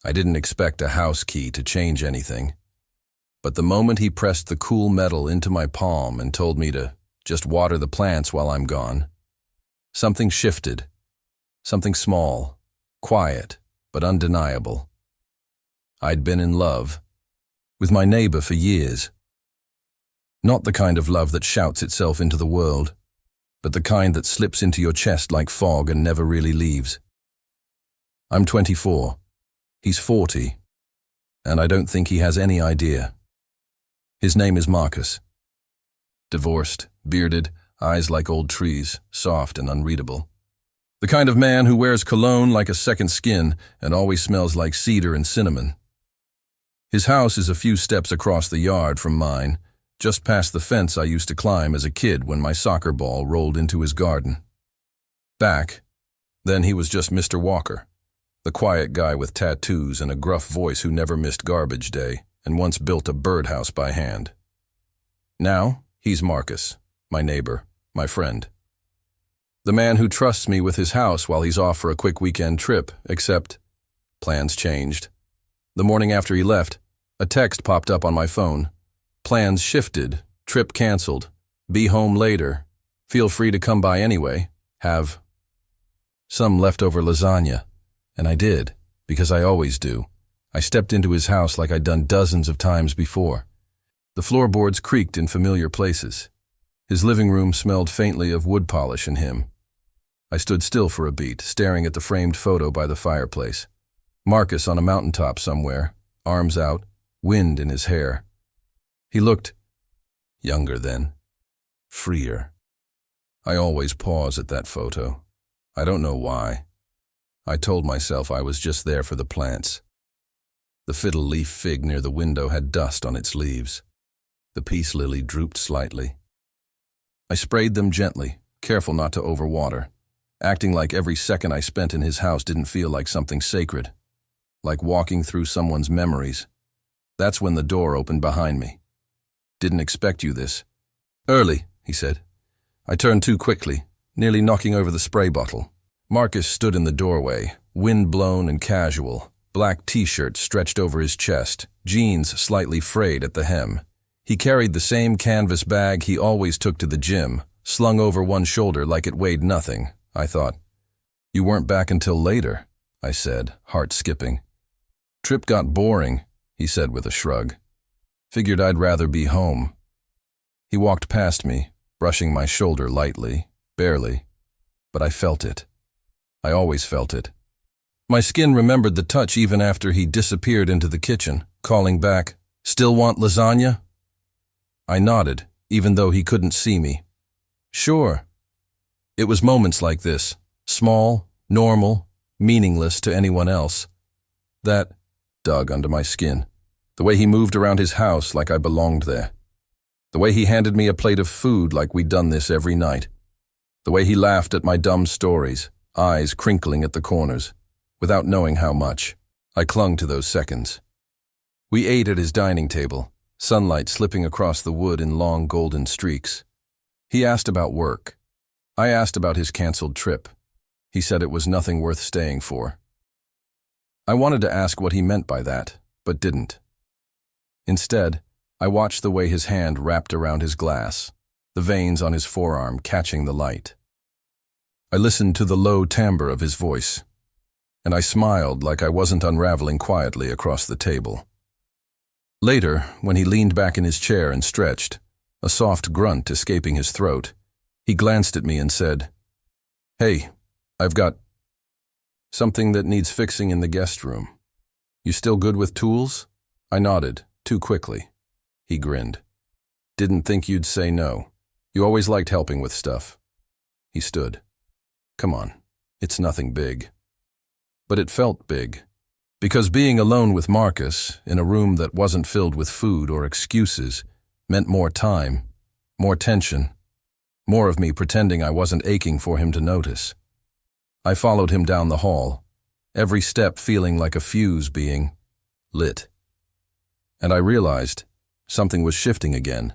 I didn't expect a house key to change anything. But the moment he pressed the cool metal into my palm and told me to just water the plants while I'm gone, something shifted. Something small, quiet, but undeniable. I'd been in love with my neighbor for years. Not the kind of love that shouts itself into the world, but the kind that slips into your chest like fog and never really leaves. I'm 24. He's 40, and I don't think he has any idea. His name is Marcus. Divorced, bearded, eyes like old trees, soft and unreadable. The kind of man who wears cologne like a second skin and always smells like cedar and cinnamon. His house is a few steps across the yard from mine, just past the fence I used to climb as a kid when my soccer ball rolled into his garden. Back then he was just Mr. Walker, the quiet guy with tattoos and a gruff voice who never missed garbage day and once built a birdhouse by hand. Now he's Marcus, my neighbor, my friend. The man who trusts me with his house while he's off for a quick weekend trip, except plans changed. The morning after he left, a text popped up on my phone. Plans shifted, trip canceled, be home later, feel free to come by anyway, have some leftover lasagna. And I did, because I always do. I stepped into his house like I'd done dozens of times before. The floorboards creaked in familiar places. His living room smelled faintly of wood polish and him. I stood still for a beat, staring at the framed photo by the fireplace. Marcus on a mountaintop somewhere, arms out, wind in his hair. He looked younger then, freer. I always pause at that photo. I don't know why. I told myself I was just there for the plants. The fiddle leaf fig near the window had dust on its leaves. The peace lily drooped slightly. I sprayed them gently, careful not to overwater, acting like every second I spent in his house didn't feel like something sacred, like walking through someone's memories. That's when the door opened behind me. Didn't expect you this early, he said. I turned too quickly, nearly knocking over the spray bottle. Marcus stood in the doorway, wind-blown and casual, black t-shirt stretched over his chest, jeans slightly frayed at the hem. He carried the same canvas bag he always took to the gym, slung over one shoulder like it weighed nothing. I thought. You weren't back until later, I said, heart skipping. Trip got boring, he said with a shrug. Figured I'd rather be home. He walked past me, brushing my shoulder lightly, barely, but I felt it. I always felt it. My skin remembered the touch even after he disappeared into the kitchen, calling back, "Still want lasagna?" I nodded, even though he couldn't see me. Sure. It was moments like this, small, normal, meaningless to anyone else, that dug under my skin. The way he moved around his house like I belonged there. The way he handed me a plate of food like we'd done this every night. The way he laughed at my dumb stories, eyes crinkling at the corners, without knowing how much. I clung to those seconds. We ate at his dining table, sunlight slipping across the wood in long golden streaks. He asked about work. I asked about his canceled trip. He said it was nothing worth staying for. I wanted to ask what he meant by that, but didn't. Instead, I watched the way his hand wrapped around his glass, the veins on his forearm catching the light. I listened to the low timbre of his voice, and I smiled like I wasn't unraveling quietly across the table. Later, when he leaned back in his chair and stretched, a soft grunt escaping his throat, he glanced at me and said, "Hey, I've got something that needs fixing in the guest room. You still good with tools?" I nodded, too quickly. He grinned. "Didn't think you'd say no. You always liked helping with stuff." He stood. "Come on, it's nothing big." But it felt big, because being alone with Marcus, in a room that wasn't filled with food or excuses, meant more time, more tension, more of me pretending I wasn't aching for him to notice. I followed him down the hall, every step feeling like a fuse being lit. And I realized something was shifting again.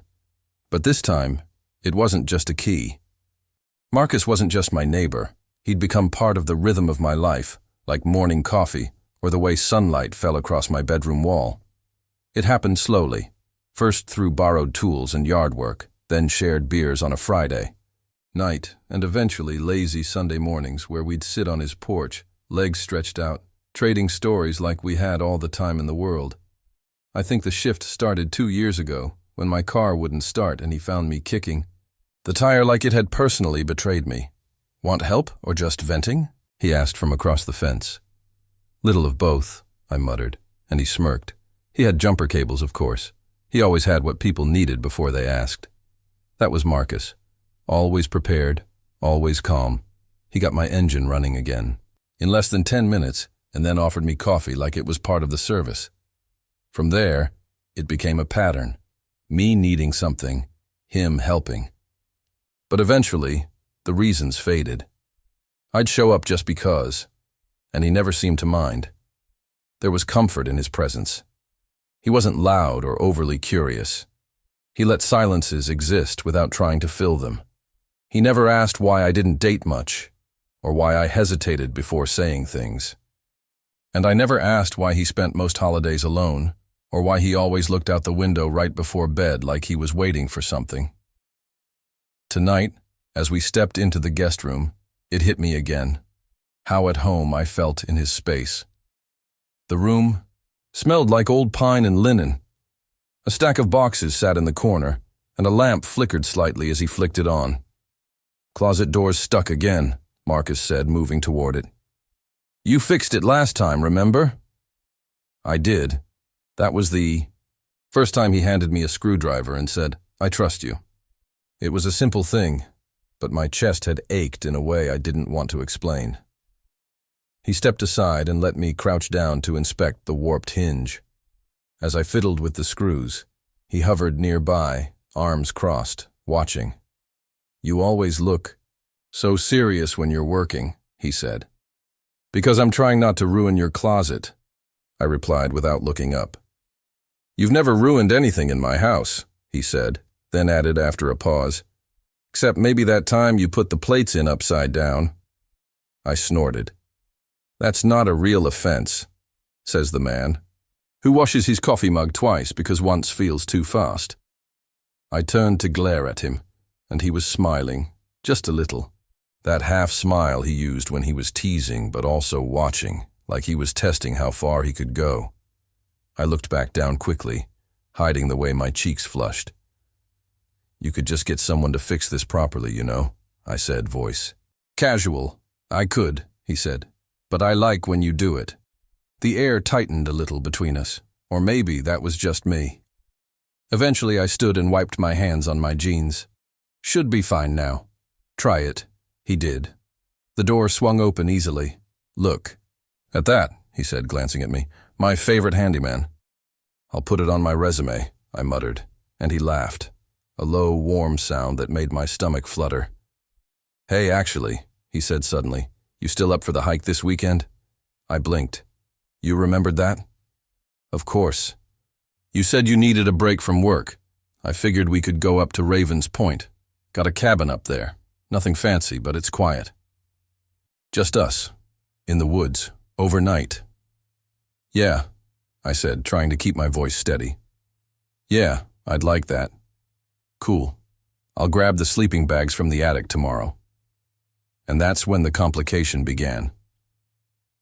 But this time, it wasn't just a key. Marcus wasn't just my neighbor. He'd become part of the rhythm of my life, like morning coffee or the way sunlight fell across my bedroom wall. It happened slowly, first through borrowed tools and yard work, then shared beers on a Friday night, and eventually lazy Sunday mornings where we'd sit on his porch, legs stretched out, trading stories like we had all the time in the world. I think the shift started 2 years ago, when my car wouldn't start and he found me kicking the tire like it had personally betrayed me. "Want help or just venting?" he asked from across the fence. "Little of both," I muttered, and he smirked. He had jumper cables, of course. He always had what people needed before they asked. That was Marcus. Always prepared, always calm. He got my engine running again in less than 10 minutes and then offered me coffee like it was part of the service. From there, it became a pattern. Me needing something, him helping. But eventually, the reasons faded. I'd show up just because, and he never seemed to mind. There was comfort in his presence. He wasn't loud or overly curious. He let silences exist without trying to fill them. He never asked why I didn't date much, or why I hesitated before saying things. And I never asked why he spent most holidays alone, or why he always looked out the window right before bed like he was waiting for something. Tonight, as we stepped into the guest room, it hit me again. How at home I felt in his space. The room smelled like old pine and linen. A stack of boxes sat in the corner, and a lamp flickered slightly as he flicked it on. "Closet door's stuck again," Marcus said, moving toward it. "You fixed it last time, remember?" I did. That was the first time he handed me a screwdriver and said, "I trust you." It was a simple thing, but my chest had ached in a way I didn't want to explain. He stepped aside and let me crouch down to inspect the warped hinge. As I fiddled with the screws, he hovered nearby, arms crossed, watching. "You always look so serious when you're working," he said. "Because I'm trying not to ruin your closet," I replied without looking up. "You've never ruined anything in my house," he said, then added after a pause, "except maybe that time you put the plates in upside down." I snorted. "That's not a real offense," says the man, who washes his coffee mug twice because once feels too fast. I turned to glare at him, and he was smiling, just a little. That half smile he used when he was teasing but also watching, like he was testing how far he could go. I looked back down quickly, hiding the way my cheeks flushed. "You could just get someone to fix this properly, you know," I said, voice casual. "I could," he said, "but I like when you do it." The air tightened a little between us, or maybe that was just me. Eventually I stood and wiped my hands on my jeans. "Should be fine now." "Try it." He did. The door swung open easily. "Look." "At that," he said, glancing at me, "my favorite handyman." "I'll put it on my resume," I muttered, and he laughed, a low, warm sound that made my stomach flutter. "Hey, actually," he said suddenly, "you still up for the hike this weekend?" I blinked. "You remembered that?" "Of course." "You said you needed a break from work. I figured we could go up to Ravens Point. Got a cabin up there. Nothing fancy, but it's quiet. Just us, in the woods, overnight." "Yeah," I said, trying to keep my voice steady. "Yeah, I'd like that." "Cool. I'll grab the sleeping bags from the attic tomorrow." And that's when the complication began.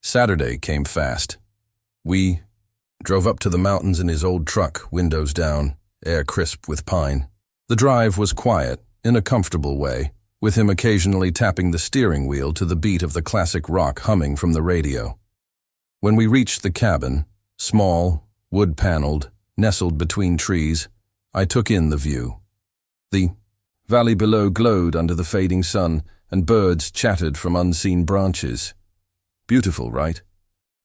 Saturday came fast. We drove up to the mountains in his old truck, windows down, air crisp with pine. The drive was quiet, in a comfortable way, with him occasionally tapping the steering wheel to the beat of the classic rock humming from the radio. When we reached the cabin, small, wood-paneled, nestled between trees, I took in the view. The valley below glowed under the fading sun, and birds chattered from unseen branches. "Beautiful, right?"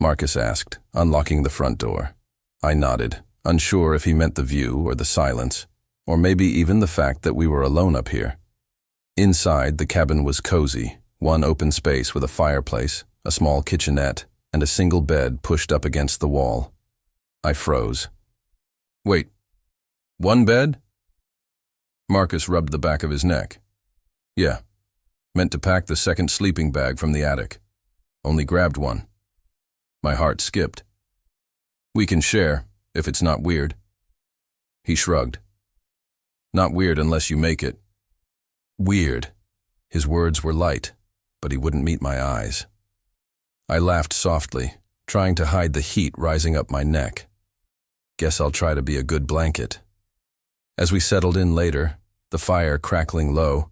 Marcus asked, unlocking the front door. I nodded, unsure if he meant the view or the silence, or maybe even the fact that we were alone up here. Inside, the cabin was cozy, one open space with a fireplace, a small kitchenette, and a single bed pushed up against the wall. I froze. "Wait, one bed?" Marcus rubbed the back of his neck. "Yeah, meant to pack the second sleeping bag from the attic. Only grabbed one." My heart skipped. We can share, if it's not weird. He shrugged. Not weird unless you make it. Weird. His words were light, but he wouldn't meet my eyes. I laughed softly, trying to hide the heat rising up my neck. Guess I'll try to be a good blanket. As we settled in later, the fire crackling low,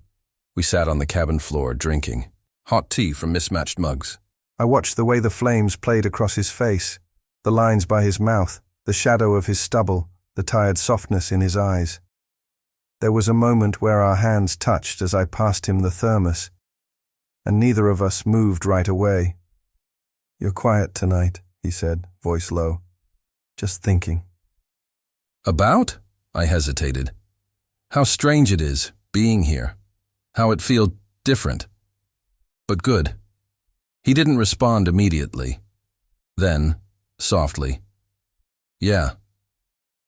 we sat on the cabin floor drinking hot tea from mismatched mugs. I watched the way the flames played across his face, the lines by his mouth, the shadow of his stubble, the tired softness in his eyes. There was a moment where our hands touched as I passed him the thermos, and neither of us moved right away. "You're quiet tonight," he said, voice low. "Just thinking." About? I hesitated. How strange it is, being here. How it feels different. But good. He didn't respond immediately. Then, softly, "Yeah,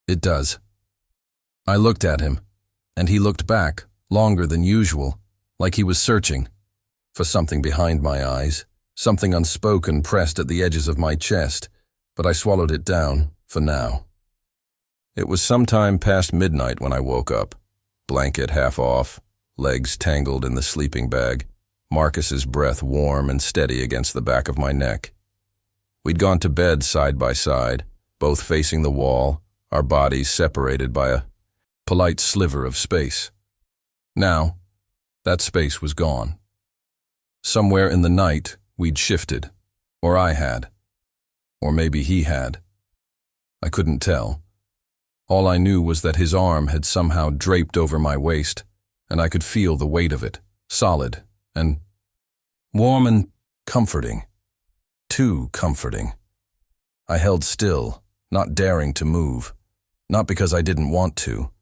it does." I looked at him, and he looked back, longer than usual, like he was searching for something behind my eyes, something unspoken pressed at the edges of my chest, but I swallowed it down, for now. It was sometime past midnight when I woke up, blanket half off, legs tangled in the sleeping bag, Marcus's breath warm and steady against the back of my neck. We'd gone to bed side by side, both facing the wall, our bodies separated by a polite sliver of space. Now, that space was gone. Somewhere in the night, we'd shifted, or I had, or maybe he had. I couldn't tell. All I knew was that his arm had somehow draped over my waist, and I could feel the weight of it, solid and warm and comforting. Too comforting. I held still, not daring to move, not because I didn't want to,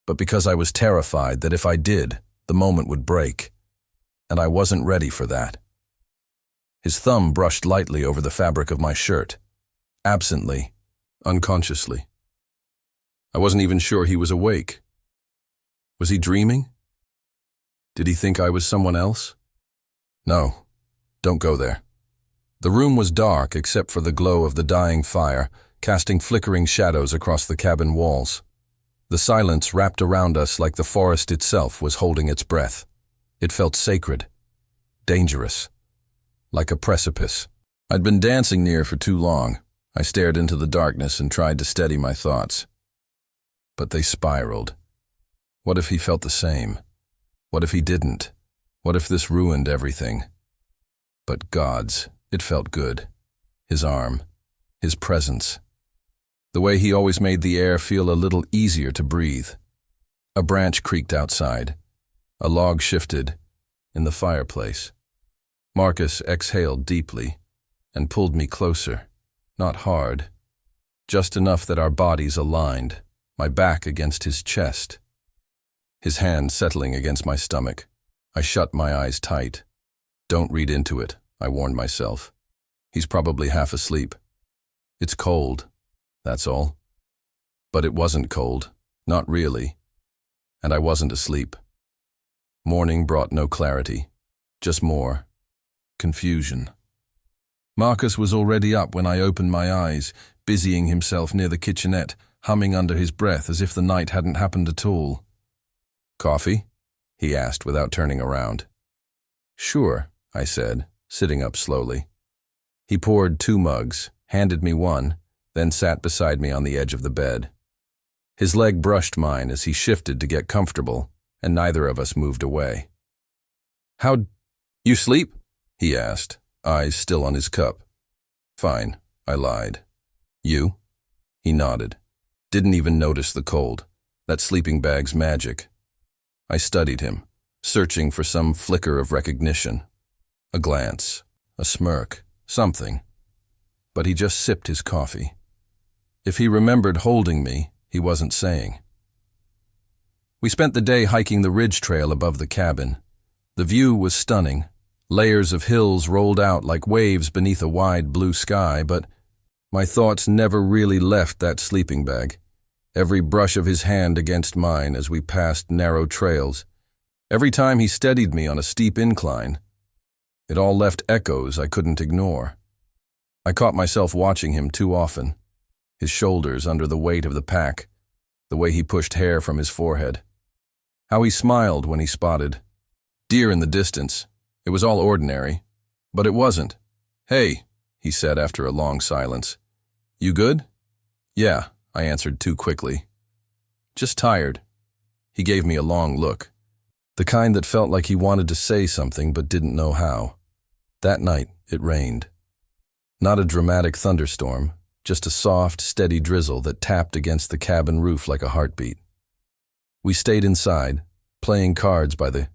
but because I was terrified that if I did, the moment would break, and I wasn't ready for that. His thumb brushed lightly over the fabric of my shirt, absently, unconsciously. I wasn't even sure he was awake. Was he dreaming? Did he think I was someone else? No, don't go there. The room was dark except for the glow of the dying fire, casting flickering shadows across the cabin walls. The silence wrapped around us like the forest itself was holding its breath. It felt sacred, dangerous, like a precipice. I'd been dancing near for too long. I stared into the darkness and tried to steady my thoughts. But they spiraled. What if he felt the same? What if he didn't? What if this ruined everything? But gods, it felt good. His arm, his presence. The way he always made the air feel a little easier to breathe. A branch creaked outside. A log shifted in the fireplace. Marcus exhaled deeply and pulled me closer. Not hard, just enough that our bodies aligned, my back against his chest. His hand settling against my stomach. I shut my eyes tight. Don't read into it, I warned myself. He's probably half asleep. It's cold, that's all. But it wasn't cold, not really. And I wasn't asleep. Morning brought no clarity, just more confusion. Marcus was already up when I opened my eyes, busying himself near the kitchenette, humming under his breath as if the night hadn't happened at all. "Coffee?" he asked without turning around. "Sure," I said, sitting up slowly. He poured 2 mugs, handed me one, then sat beside me on the edge of the bed. His leg brushed mine as he shifted to get comfortable, and neither of us moved away. "How'd you sleep?" he asked, eyes still on his cup. "Fine," I lied. "You?" He nodded. Didn't even notice the cold. That sleeping bag's magic. I studied him, searching for some flicker of recognition. A glance, a smirk, something. But he just sipped his coffee. If he remembered holding me, he wasn't saying. We spent the day hiking the ridge trail above the cabin. The view was stunning. Layers of hills rolled out like waves beneath a wide blue sky, but my thoughts never really left that sleeping bag. Every brush of his hand against mine as we passed narrow trails. Every time he steadied me on a steep incline. It all left echoes I couldn't ignore. I caught myself watching him too often. His shoulders under the weight of the pack, the way he pushed hair from his forehead. How he smiled when he spotted deer in the distance. It was all ordinary, but it wasn't. "Hey," he said after a long silence. "You good?" "Yeah," I answered too quickly. "Just tired." He gave me a long look, the kind that felt like he wanted to say something but didn't know how. That night, it rained. Not a dramatic thunderstorm, just a soft, steady drizzle that tapped against the cabin roof like a heartbeat. We stayed inside, playing cards by the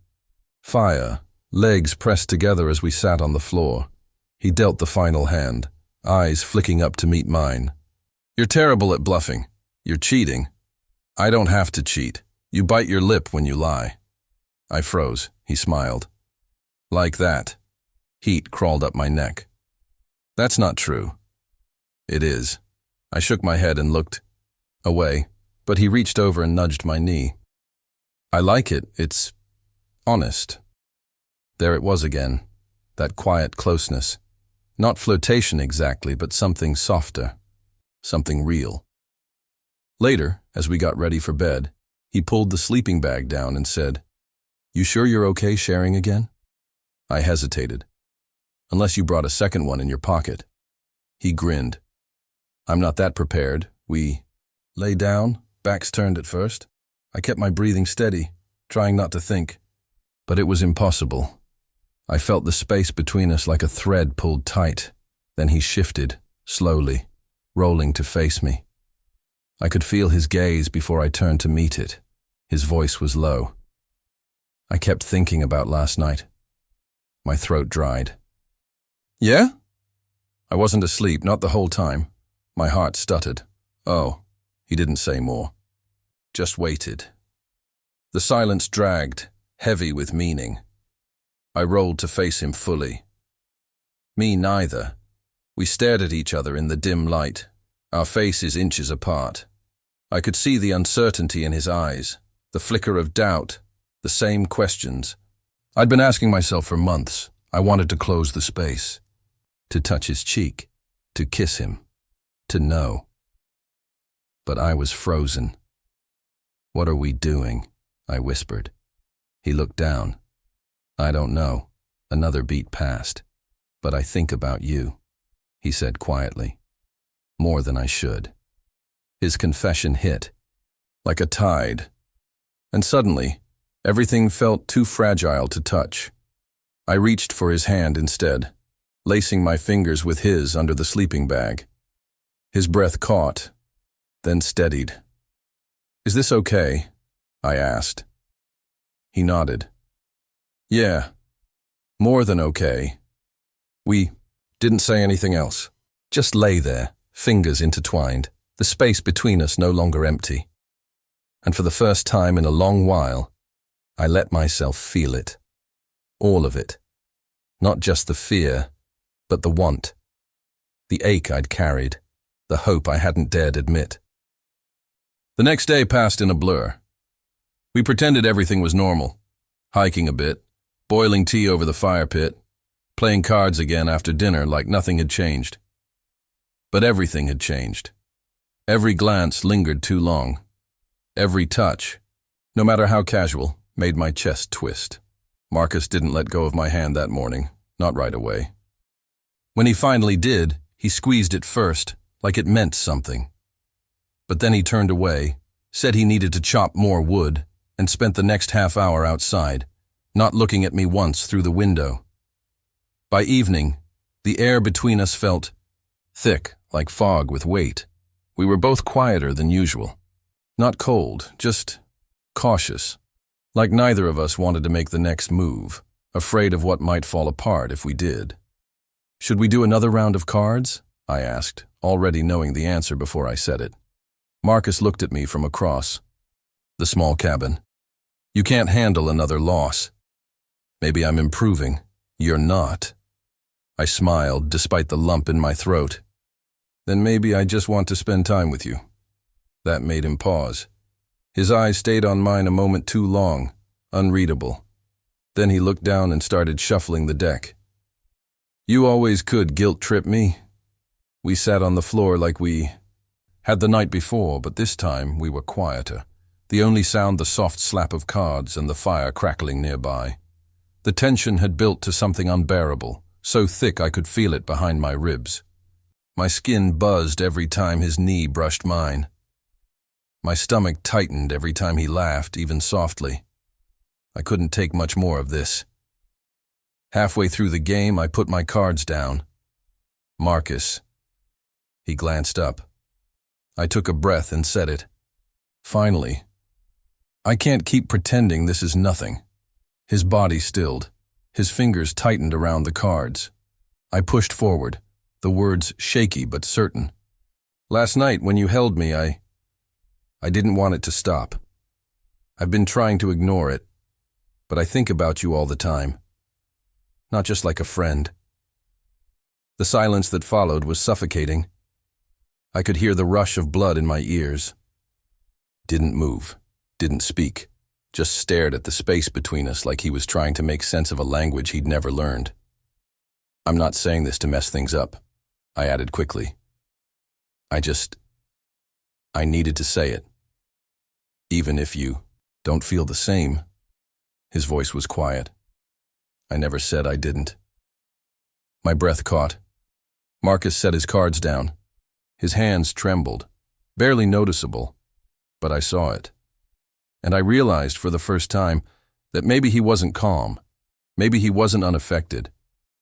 fire, legs pressed together as we sat on the floor. He dealt the final hand, eyes flicking up to meet mine. "You're terrible at bluffing. You're cheating." "I don't have to cheat. You bite your lip when you lie." I froze. He smiled. "Like that." Heat crawled up my neck. "That's not true." "It is." I shook my head and looked away, but he reached over and nudged my knee. "I like it. It's honest." There it was again, that quiet closeness. Not flirtation exactly, but something softer, something real. Later, as we got ready for bed, he pulled the sleeping bag down and said, "You sure you're okay sharing again?" I hesitated. "Unless you brought a second one in your pocket." He grinned. "I'm not that prepared." We lay down, backs turned at first. I kept my breathing steady, trying not to think. But it was impossible. I felt the space between us like a thread pulled tight. Then he shifted, slowly, rolling to face me. I could feel his gaze before I turned to meet it. His voice was low. I kept thinking about last night. My throat dried. "Yeah?" I wasn't asleep, not the whole time. My heart stuttered. "Oh." He didn't say more. Just waited. The silence dragged, heavy with meaning. I rolled to face him fully. Me neither. We stared at each other in the dim light, our faces inches apart. I could see the uncertainty in his eyes, the flicker of doubt, the same questions. I'd been asking myself for months. I wanted to close the space, to touch his cheek, to kiss him, to know. But I was frozen. "What are we doing?" I whispered. He looked down. "I don't know." Another beat passed. "But I think about you," he said quietly. "More than I should." His confession hit, like a tide. And suddenly, everything felt too fragile to touch. I reached for his hand instead, lacing my fingers with his under the sleeping bag. His breath caught, then steadied. "Is this okay?" I asked. He nodded. "Yeah, more than okay." We didn't say anything else, just lay there, fingers intertwined, the space between us no longer empty. And for the first time in a long while, I let myself feel it. All of it. Not just the fear, but the want. The ache I'd carried, the hope I hadn't dared admit. The next day passed in a blur. We pretended everything was normal, hiking a bit, boiling tea over the fire pit, playing cards again after dinner like nothing had changed. But everything had changed. Every glance lingered too long. Every touch, no matter how casual, made my chest twist. Marcus didn't let go of my hand that morning, not right away. When he finally did, he squeezed it first, like it meant something. But then he turned away, said he needed to chop more wood, and spent the next half hour outside, not looking at me once through the window. By evening, the air between us felt thick, like fog with weight. We were both quieter than usual. Not cold, just cautious, like neither of us wanted to make the next move, afraid of what might fall apart if we did. "Should we do another round of cards?" I asked, already knowing the answer before I said it. Marcus looked at me from across the small cabin. "You can't handle another loss." "Maybe I'm improving." "You're not." I smiled, despite the lump in my throat. "Then maybe I just want to spend time with you." That made him pause. His eyes stayed on mine a moment too long, unreadable. Then he looked down and started shuffling the deck. "You always could guilt-trip me." We sat on the floor like we had the night before, but this time we were quieter. The only sound the soft slap of cards and the fire crackling nearby. The tension had built to something unbearable, so thick I could feel it behind my ribs. My skin buzzed every time his knee brushed mine. My stomach tightened every time he laughed, even softly. I couldn't take much more of this. Halfway through the game, I put my cards down. Marcus. He glanced up. I took a breath and said it. Finally. I can't keep pretending this is nothing. His body stilled. His fingers tightened around the cards. I pushed forward, the words shaky but certain. Last night, when you held me, I didn't want it to stop. I've been trying to ignore it, but I think about you all the time. Not just like a friend. The silence that followed was suffocating. I could hear the rush of blood in my ears. Didn't move, didn't speak, just stared at the space between us like he was trying to make sense of a language he'd never learned. I'm not saying this to mess things up, I added quickly. I needed to say it. Even if you don't feel the same. His voice was quiet. I never said I didn't. My breath caught. Marcus set his cards down. His hands trembled, barely noticeable, but I saw it. And I realized for the first time that maybe he wasn't calm. Maybe he wasn't unaffected.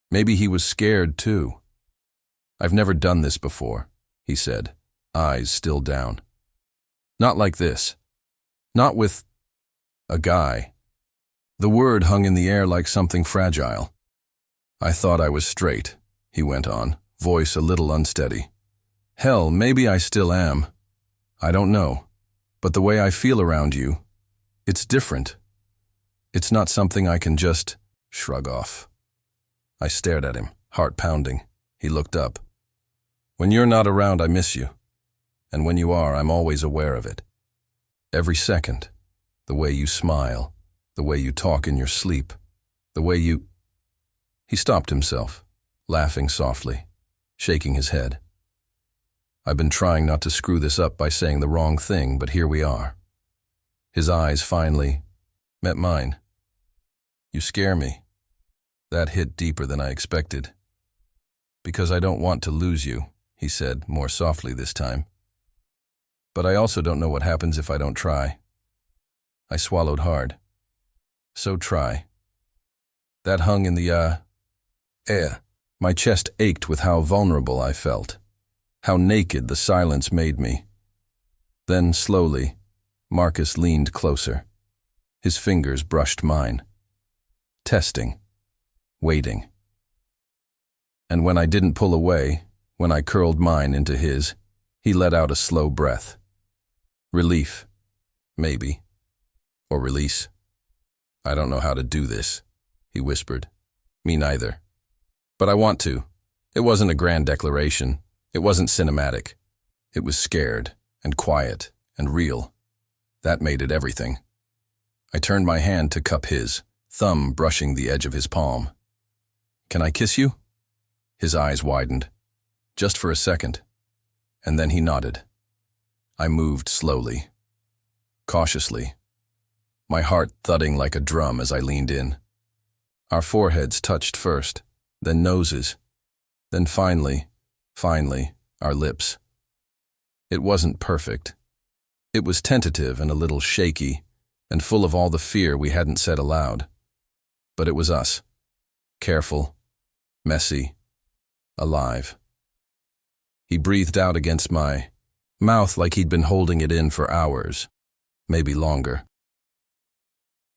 Maybe he was scared too. I've never done this before, he said, eyes still down. Not like this. Not with a guy. The word hung in the air like something fragile. I thought I was straight, he went on, voice a little unsteady. Hell, maybe I still am. I don't know. But the way I feel around you, it's different. It's not something I can just shrug off. I stared at him, heart pounding. He looked up. When you're not around, I miss you. And when you are, I'm always aware of it. Every second. The way you smile. The way you talk in your sleep. The way you... He stopped himself, laughing softly, shaking his head. I've been trying not to screw this up by saying the wrong thing, but here we are. His eyes finally met mine. You scare me. That hit deeper than I expected. Because I don't want to lose you, he said, more softly this time. But I also don't know what happens if I don't try. I swallowed hard. So try. That hung in the, air. My chest ached with how vulnerable I felt. How naked the silence made me. Then, slowly, Marcus leaned closer. His fingers brushed mine. Testing. Waiting. And when I didn't pull away, when I curled mine into his, he let out a slow breath. Relief. Maybe. Or release. I don't know how to do this, he whispered. Me neither. But I want to. It wasn't a grand declaration. It wasn't cinematic. It was scared and quiet and real. That made it everything. I turned my hand to cup his, thumb brushing the edge of his palm. Can I kiss you? His eyes widened. Just for a second. And then he nodded. I moved slowly. Cautiously. My heart thudding like a drum as I leaned in. Our foreheads touched first, then noses, then finally, our lips. It wasn't perfect. It was tentative and a little shaky, and full of all the fear we hadn't said aloud. But it was us. Careful, messy, alive. He breathed out against my mouth like he'd been holding it in for hours, maybe longer.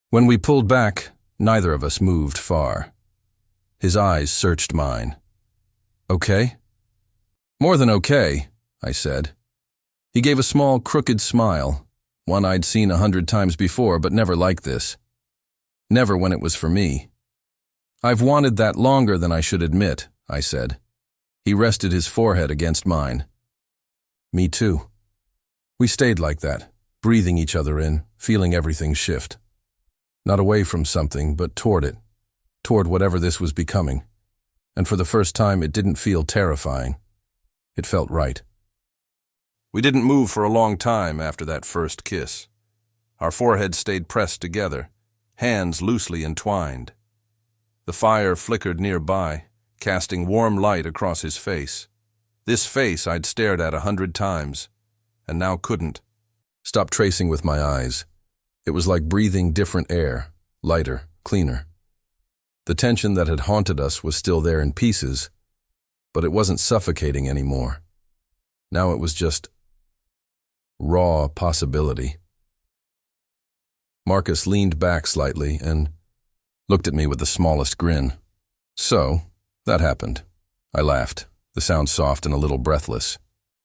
When we pulled back, neither of us moved far. His eyes searched mine. Okay? More than okay, I said. He gave a small, crooked smile, one I'd seen 100 times before, but never like this. Never when it was for me. I've wanted that longer than I should admit, I said. He rested his forehead against mine. Me too. We stayed like that, breathing each other in, feeling everything shift. Not away from something, but toward it, toward whatever this was becoming. And for the first time, it didn't feel terrifying. It felt right. We didn't move for a long time after that first kiss. Our foreheads stayed pressed together, hands loosely entwined. The fire flickered nearby, casting warm light across his face. This face I'd stared at 100 times, and now couldn't. Stop tracing with my eyes. It was like breathing different air, lighter, cleaner. The tension that had haunted us was still there in pieces, but it wasn't suffocating anymore. Now it was just raw possibility. Marcus leaned back slightly and looked at me with the smallest grin. So, that happened. I laughed, the sound soft and a little breathless.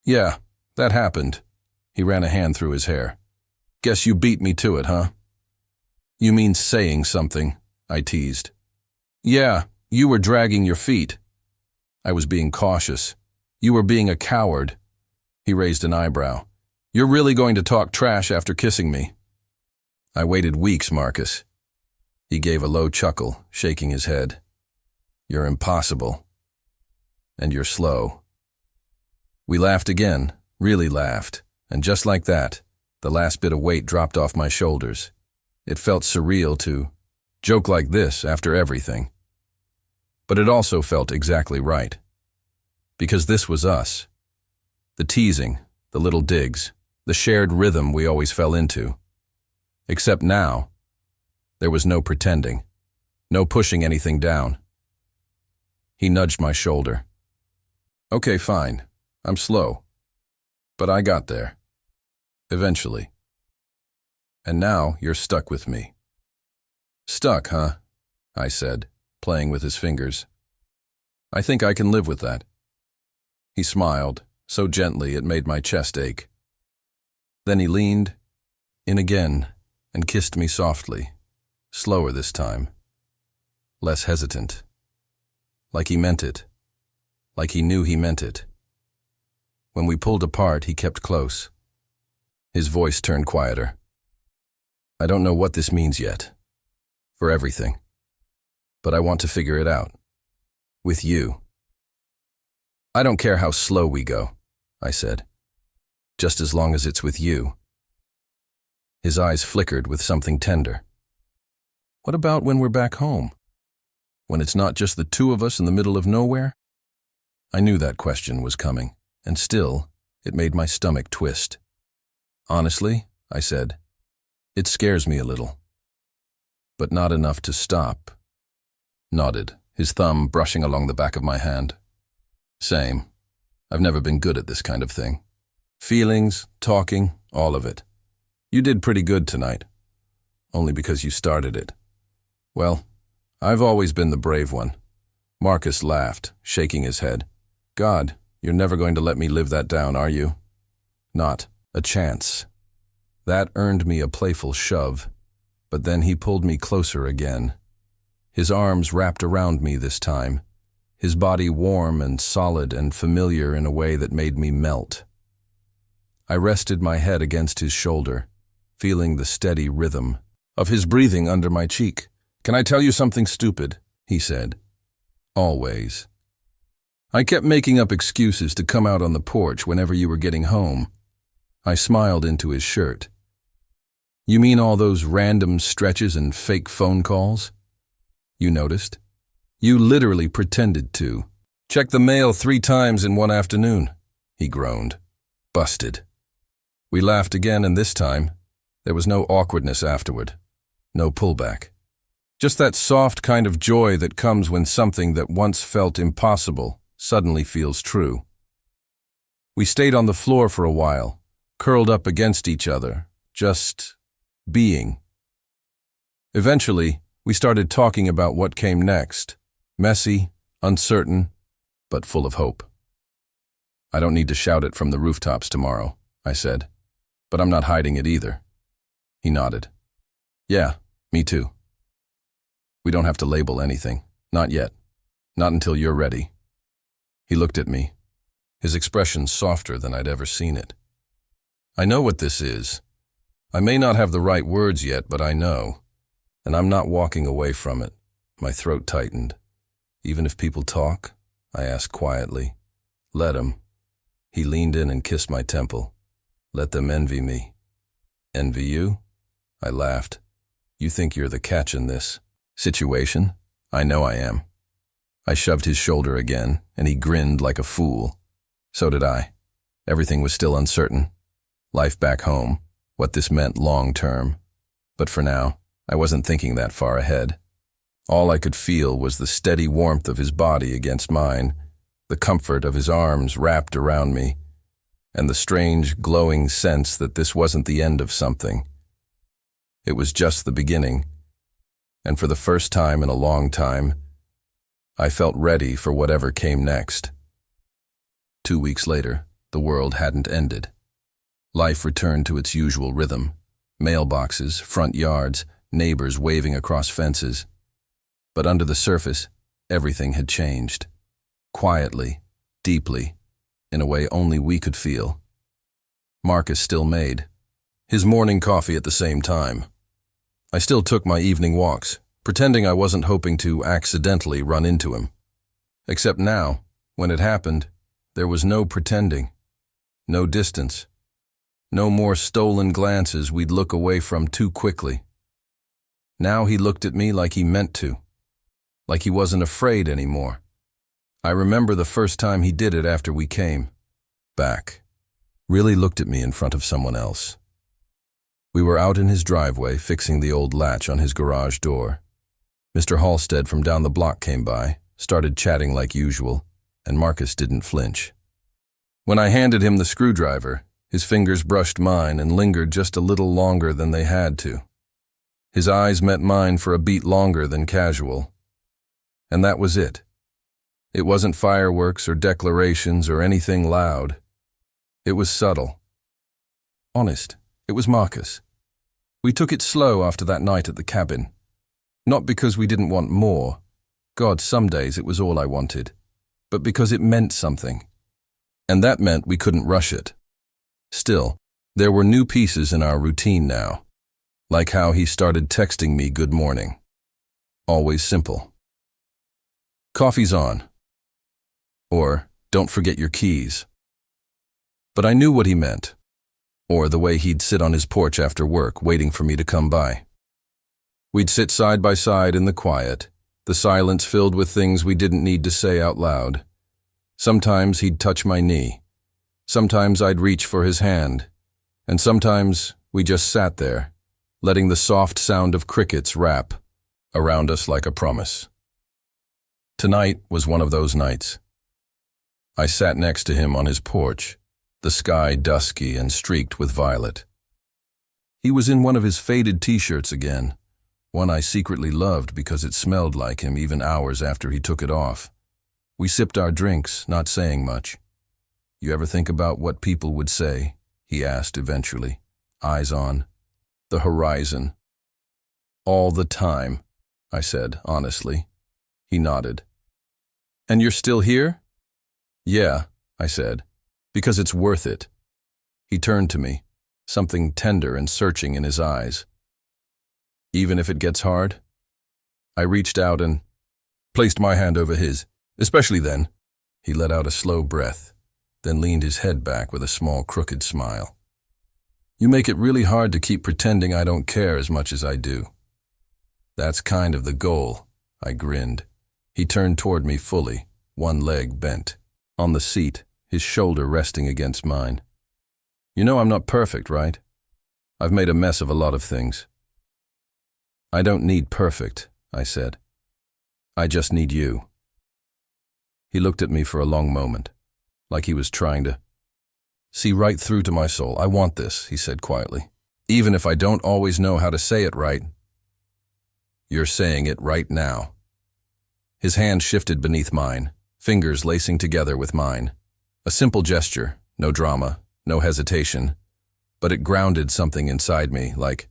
Yeah, that happened. He ran a hand through his hair. Guess you beat me to it, huh? You mean saying something, I teased. Yeah, you were dragging your feet. I was being cautious. You were being a coward. He raised an eyebrow. You're really going to talk trash after kissing me? I waited weeks, Marcus. He gave a low chuckle, shaking his head. You're impossible. And you're slow. We laughed again, really laughed, and just like that, the last bit of weight dropped off my shoulders. It felt surreal to joke like this after everything. But it also felt exactly right. Because this was us. The teasing, the little digs, the shared rhythm we always fell into. Except now, there was no pretending, no pushing anything down. He nudged my shoulder. Okay, fine. I'm slow. But I got there. Eventually. And now you're stuck with me. Stuck, huh? I said, playing with his fingers. I think I can live with that. He smiled, so gently it made my chest ache. Then he leaned in again and kissed me softly, slower this time, less hesitant. Like he meant it. Like he knew he meant it. When we pulled apart, he kept close. His voice turned quieter. I don't know what this means yet, for everything, but I want to figure it out. With you. I don't care how slow we go, I said, just as long as it's with you. His eyes flickered with something tender. What about when we're back home? When it's not just the two of us in the middle of nowhere? I knew that question was coming, and still, it made my stomach twist. Honestly, I said, it scares me a little. But not enough to stop. Nodded, his thumb brushing along the back of my hand. Same. I've never been good at this kind of thing. Feelings, talking, all of it. You did pretty good tonight. Only because you started it. Well, I've always been the brave one. Marcus laughed, shaking his head. God, you're never going to let me live that down, are you? Not a chance. That earned me a playful shove, but then he pulled me closer again. His arms wrapped around me this time, his body warm and solid and familiar in a way that made me melt. I rested my head against his shoulder, feeling the steady rhythm of his breathing under my cheek. Can I tell you something stupid? He said. Always. I kept making up excuses to come out on the porch whenever you were getting home. I smiled into his shirt. You mean all those random stretches and fake phone calls? You noticed? You literally pretended to. Check the mail 3 times in one afternoon, he groaned. Busted. We laughed again, and this time, there was no awkwardness afterward. No pullback. Just that soft kind of joy that comes when something that once felt impossible suddenly feels true. We stayed on the floor for a while, curled up against each other, just being. Eventually, we started talking about what came next. Messy, uncertain, but full of hope. I don't need to shout it from the rooftops tomorrow, I said, but I'm not hiding it either. He nodded. Yeah, me too. We don't have to label anything. Not yet. Not until you're ready. He looked at me, his expression softer than I'd ever seen it. I know what this is. I may not have the right words yet, but I know. And I'm not walking away from it. My throat tightened. Even if people talk, I asked quietly. Let 'em. He leaned in and kissed my temple. Let them envy me. Envy you? I laughed. You think you're the catch in this situation? I know I am. I shoved his shoulder again, and he grinned like a fool. So did I. Everything was still uncertain. Life back home, what this meant long term. But for now, I wasn't thinking that far ahead. All I could feel was the steady warmth of his body against mine, the comfort of his arms wrapped around me, and the strange, glowing sense that this wasn't the end of something. It was just the beginning, and for the first time in a long time, I felt ready for whatever came next. 2 weeks later, the world hadn't ended. Life returned to its usual rhythm. Mailboxes, front yards, neighbors waving across fences. But under the surface, everything had changed. Quietly, deeply, in a way only we could feel. Marcus still made his morning coffee at the same time. I still took my evening walks, pretending I wasn't hoping to accidentally run into him. Except now, when it happened, there was no pretending, no distance, no more stolen glances we'd look away from too quickly. Now he looked at me like he meant to, like he wasn't afraid anymore. I remember the first time he did it after we came back. Really looked at me in front of someone else. We were out in his driveway fixing the old latch on his garage door. Mr. Halstead from down the block came by, started chatting like usual, and Marcus didn't flinch. When I handed him the screwdriver, his fingers brushed mine and lingered just a little longer than they had to. His eyes met mine for a beat longer than casual. And that was it. It wasn't fireworks or declarations or anything loud. It was subtle. Honest, it was Marcus. We took it slow after that night at the cabin. Not because we didn't want more. God, some days it was all I wanted. But because it meant something. And that meant we couldn't rush it. Still, there were new pieces in our routine now. Like how he started texting me good morning. Always simple. Coffee's on. Or, don't forget your keys. But I knew what he meant. Or the way he'd sit on his porch after work, waiting for me to come by. We'd sit side by side in the quiet, the silence filled with things we didn't need to say out loud. Sometimes he'd touch my knee. Sometimes I'd reach for his hand. And sometimes we just sat there, letting the soft sound of crickets wrap around us like a promise. Tonight was one of those nights. I sat next to him on his porch, the sky dusky and streaked with violet. He was in one of his faded t-shirts again, one I secretly loved because it smelled like him even hours after he took it off. We sipped our drinks, not saying much. You ever think about what people would say? He asked eventually, eyes on the horizon. All the time, I said honestly. He nodded. And you're still here? Yeah, I said, because it's worth it. He turned to me, something tender and searching in his eyes. Even if it gets hard? I reached out and placed my hand over his, especially then. He let out a slow breath, then leaned his head back with a small crooked smile. You make it really hard to keep pretending I don't care as much as I do. That's kind of the goal, I grinned. He turned toward me fully, one leg bent, on the seat, his shoulder resting against mine. You know I'm not perfect, right? I've made a mess of a lot of things. I don't need perfect, I said. I just need you. He looked at me for a long moment, like he was trying to see right through to my soul. I want this, he said quietly. Even if I don't always know how to say it right. You're saying it right now. His hand shifted beneath mine, fingers lacing together with mine. A simple gesture, no drama, no hesitation, but it grounded something inside me, like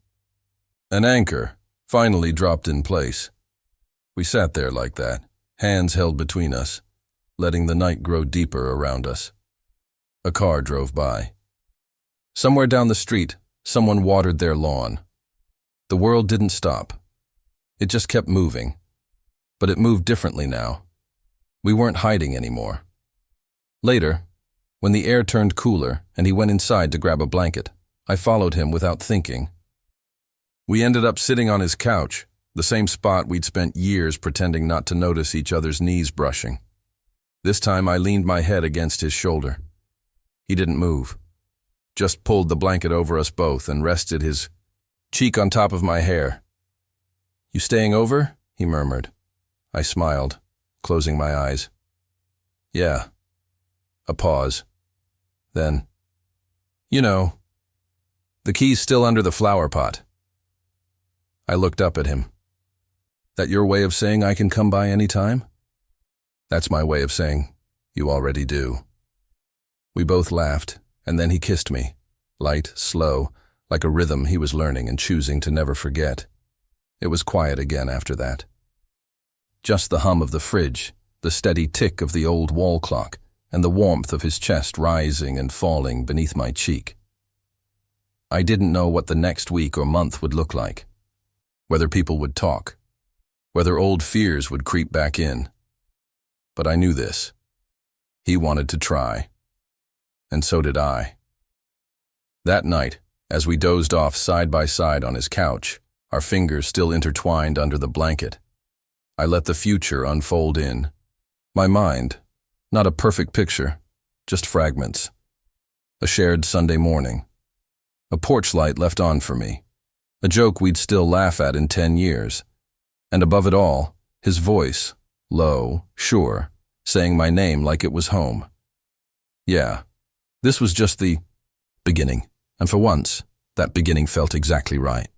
an anchor, finally dropped in place. We sat there like that, hands held between us, letting the night grow deeper around us. A car drove by. Somewhere down the street, someone watered their lawn. The world didn't stop. It just kept moving. But it moved differently now. We weren't hiding anymore. Later, When the air turned cooler and he went inside to grab a blanket, I followed him without thinking. We ended up sitting on his couch, the same spot we'd spent years pretending not to notice each other's knees brushing. This time I leaned my head against his shoulder. He didn't move, just pulled the blanket over us both and rested his cheek on top of my hair. "You staying over?" he murmured. I smiled, closing my eyes. "Yeah." A pause. Then, "You know, the key's still under the flower pot." I looked up at him. "That your way of saying I can come by any time?" "That's my way of saying you already do." We both laughed, and then he kissed me, light, slow, like a rhythm he was learning and choosing to never forget. It was quiet again after that. Just the hum of the fridge, the steady tick of the old wall clock, and the warmth of his chest rising and falling beneath my cheek. I didn't know what the next week or month would look like, whether people would talk, whether old fears would creep back in. But I knew this. He wanted to try. And so did I. That night, as we dozed off side by side on his couch, our fingers still intertwined under the blanket, I let the future unfold in. My mind, not a perfect picture, just fragments. A shared Sunday morning. A porch light left on for me. A joke we'd still laugh at in 10 years. And above it all, his voice, low, sure, saying my name like it was home. Yeah, this was just the beginning, and for once, that beginning felt exactly right.